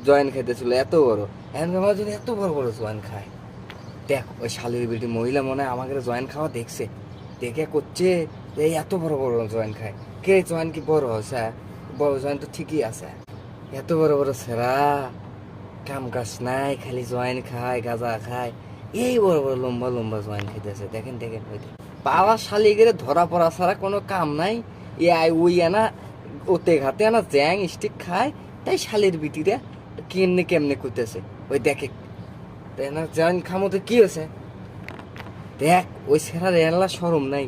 Join খাইতেছিল এত বড়, এখন আমার জন্য এত বড় বড় জয়েন খায়। দেখ ওই শালির বেটি মহিলা মনে হয় আমাকে জয়েন খাওয়া দেখছে, দেখে করছে এই এত বড় বড় জয়েন খায়। কে জয়েন কি বড় হয়েছে? বড় জয়েন তো ঠিকই আছে, এত বড় বড় সেরা কাম কাজ নাই, খালি জয়েন খায় গাঁজা খায়, এই বড় বড় লম্বা লম্বা জয়েন খাইতেছে। দেখেন দেখেন ওই পাওয়া শালিগের ধরা পড়া ছাড়া কোনো কাম নাই। এ আই ওই আনা ওতে ঘাতে আনা জ্যাং স্টিক খায়, তাই শালির বিটিরা কেমনে কেমনে করতেছে ওই দেখে। তাই না জয়েন খামোতে কি হয়েছে দেখ, ওই সেরার এনলা সরম নাই,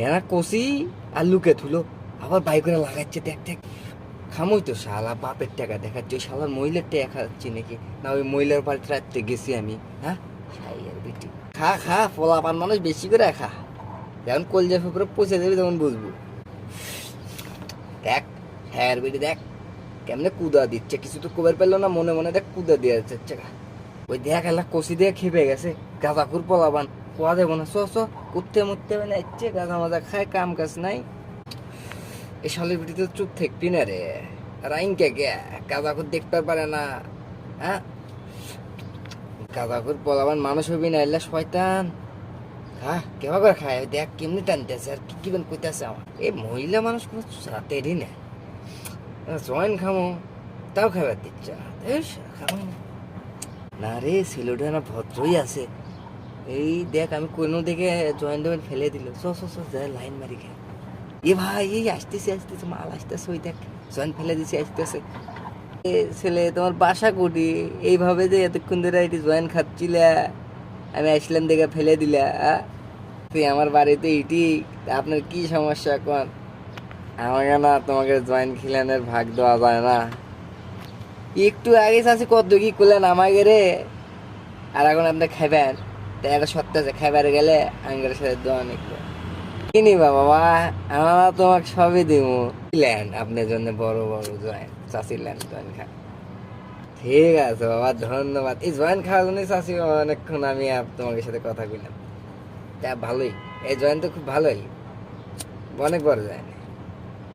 এনা কষি আর লুকে থুলো আবার বাই করে লাগাচ্ছে। দেখ দেখ খামোই তো শালা বাপের টাকা দেখাচ্ছে, ওই শালার মহিলার টাকা খাচ্ছি নাকি না ওই মহিলার বাড়িতে রাখতে গেছি আমি? হ্যাঁ শাইয়ের বেটি খা খা, পোলাপান মানুষ বেশি করে খা, যখন কলজা ফুপুরে পচে দেবে তখন বুঝবো। দেখ হ্যাঁ বেটি দেখ কেমনে কুদা দিচ্ছে, কিছু তো কবার পেলো না, মনে মনে দেখ কুদা দিয়ে যাচ্ছে। ওই দেখ এলা কষি দিয়ে খেপে গেছে, গাঁজাকুর পোলাবান পোয়া দেবো না, চ চ উঠতে মুততে মানে ইচ্ছে গাঁজা মাজা খায়, কাম কাজ নাই। এই শালের বেটি তো চুপ থাকবি না রে, রাইনকে গে গাঁজাকুর দেখতে পারে না। হ্যাঁ গাঁজাকুর পোলাবান মানুষ হবি না, এলা শয়তান। হ্যাঁ কেবা করে খায়, দেখ কেমনি টানতেছে আর কি কিবেন কইতেছে আমার। এই মহিলা মানুষ কোনো রাতেরই না, জয়েন খামো তাও খাবার দিচ্ছে না, খামো না রে। ছেলেটা না ভদ্রই আছে, এই দেখ আমি কোনো দিকে জয়েন্ট জয়েন্ট ফেলে দিল, চ চ চ যা লাইন মারি খা। এ ভাই এই আসতেছে আসতেছে মাল আসতেছে, ওই দেখ জয়েন্ট ফেলে দিছে আসতেছে। এ ছেলে তোমার বাসা কুটি, এইভাবে যে এতক্ষণ ধরে এটি জয়েন্ট খাচ্ছিলে, আমি আসলাম দেখে ফেলে দিলা? তুই আমার বাড়িতে ইটি, আপনার কি সমস্যা কোন? আমাকে না তোমাকে জয়েন্ট খিলানের ভাগ দেওয়া যায় না? একটু আগে চাচ্ছি কত কি করলেন আমাকে রে, আর এখন আপনি খাইবেন, তাই একটা সত্য আছে খাইবার গেলে আঙ্গের সাথে দোয়া নিকলো কিনি বাবা, আমরা তোমাকে সবই দিব। ল্যান্ড আপনার জন্য বড় বড় জয়েন চাষির ল্যান্ড জয়েন খা। ঠিক আছে বাবা ধন্যবাদ, এই জয়েন খাওয়ার জন্য চাষি অনেকক্ষণ আমি তোমাদের সাথে কথা কইলাম, তা ভালোই, এই জয়েন তো খুব ভালোই, অনেক বড় জয়েন।